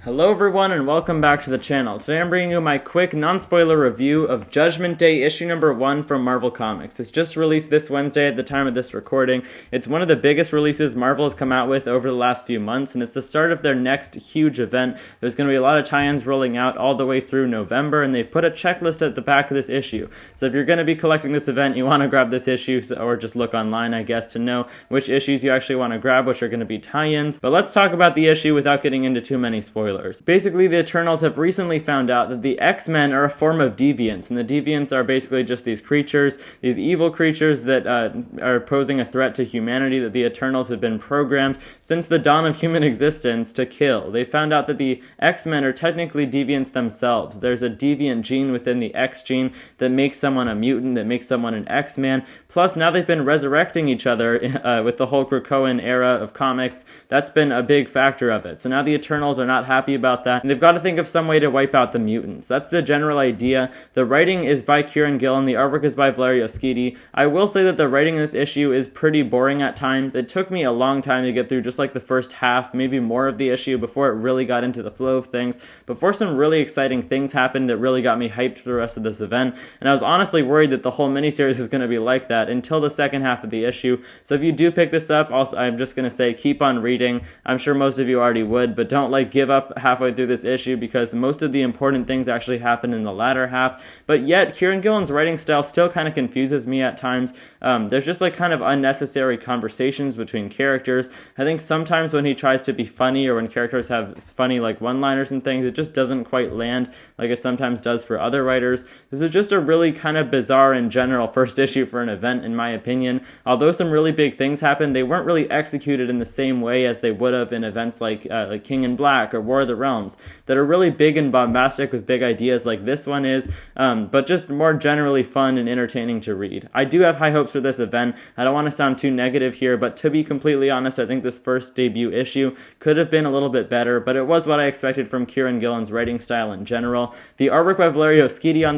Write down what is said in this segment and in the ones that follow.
Hello everyone and welcome back to the channel. Today I'm bringing you my quick non-spoiler review of Judgment Day issue number 1 from Marvel Comics. It's just released this Wednesday at the time of this recording. It's one of the biggest releases Marvel has come out with over the last few months, and it's the start of their next huge event. There's going to be a lot of tie-ins rolling out all the way through November, and they've put a checklist at the back of this issue. So if you're going to be collecting this event, you want to grab this issue, or just look online, I guess, to know which issues you actually want to grab, which are going to be tie-ins. But let's talk about the issue without getting into too many spoilers. Basically, the Eternals have recently found out that the X-Men are a form of deviants, and the deviants are basically just these creatures, these evil creatures that are posing a threat to humanity that the Eternals have been programmed since the dawn of human existence to kill. They found out that the X-Men are technically deviants themselves. There's a deviant gene within the X gene that makes someone a mutant, that makes someone an X-Man. Plus, now they've been resurrecting each other with the whole Krakoan era of comics. That's been a big factor of it. So now the Eternals are not happy about that, and they've got to think of some way to wipe out the mutants. That's the general idea. The writing is by Kieran Gillen, the artwork is by Valerio Schiti. I will say that the writing in this issue is pretty boring at times. It took me a long time to get through just like the first half, maybe more of the issue before it really got into the flow of things, before some really exciting things happened that really got me hyped for the rest of this event, and I was honestly worried that the whole miniseries is going to be like that until the second half of the issue. So if you do pick this up, I'm just going to say keep on reading. I'm sure most of you already would, but don't give up halfway through this issue, because most of the important things actually happen in the latter half. But yet Kieran Gillen's writing style still kind of confuses me at times. There's just kind of unnecessary conversations between characters. I think sometimes when he tries to be funny, or when characters have funny one-liners and things, it just doesn't quite land like it sometimes does for other writers. This is just a really kind of bizarre in general first issue for an event, in my opinion. Although some really big things happened, they weren't really executed in the same way as they would have in events like King in Black or War of the Realms, that are really big and bombastic with big ideas like this one is, but just more generally fun and entertaining to read. I do have high hopes for this event. I don't want to sound too negative here, but to be completely honest, I think this first debut issue could have been a little bit better, but it was what I expected from Kieran Gillen's writing style in general. The artwork by Valerio Schiti, on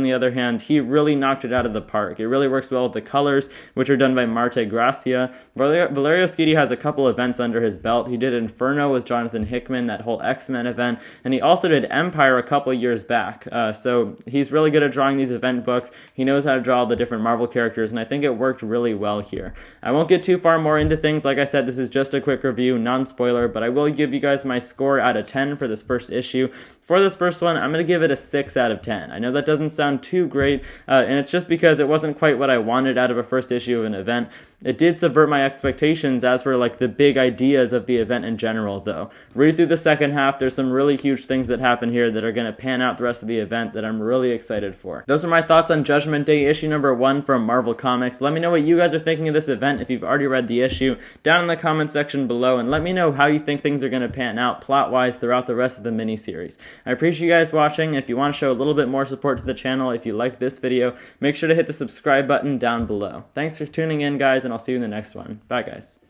the other hand, he really knocked it out of the park. It really works well with the colors, which are done by Marte Gracia. Valerio Schiti has a couple events under his belt. He did Inferno with Jonathan Hickman, that whole X-Men event, and he also did Empire a couple years back. So he's really good at drawing these event books. He knows how to draw all the different Marvel characters, and I think it worked really well here. I won't get too far more into things. Like I said, this is just a quick review, non-spoiler, but I will give you guys my score out of 10 for this first issue. For this first one, I'm going to give it a 6 out of 10. I know that doesn't sound too great, and it's just because it wasn't quite what I wanted out of a first issue of an event. It did subvert my expectations as for the big ideas of the event in general, though. Read through the second half. There's some really huge things that happen here that are going to pan out the rest of the event that I'm really excited for. Those are my thoughts on Judgment Day issue number 1 from Marvel Comics. Let me know what you guys are thinking of this event if you've already read the issue down in the comment section below, and let me know how you think things are going to pan out plot-wise throughout the rest of the miniseries. I appreciate you guys watching. If you want to show a little bit more support to the channel, if you liked this video, make sure to hit the subscribe button down below. Thanks for tuning in, guys, and I'll see you in the next one. Bye, guys.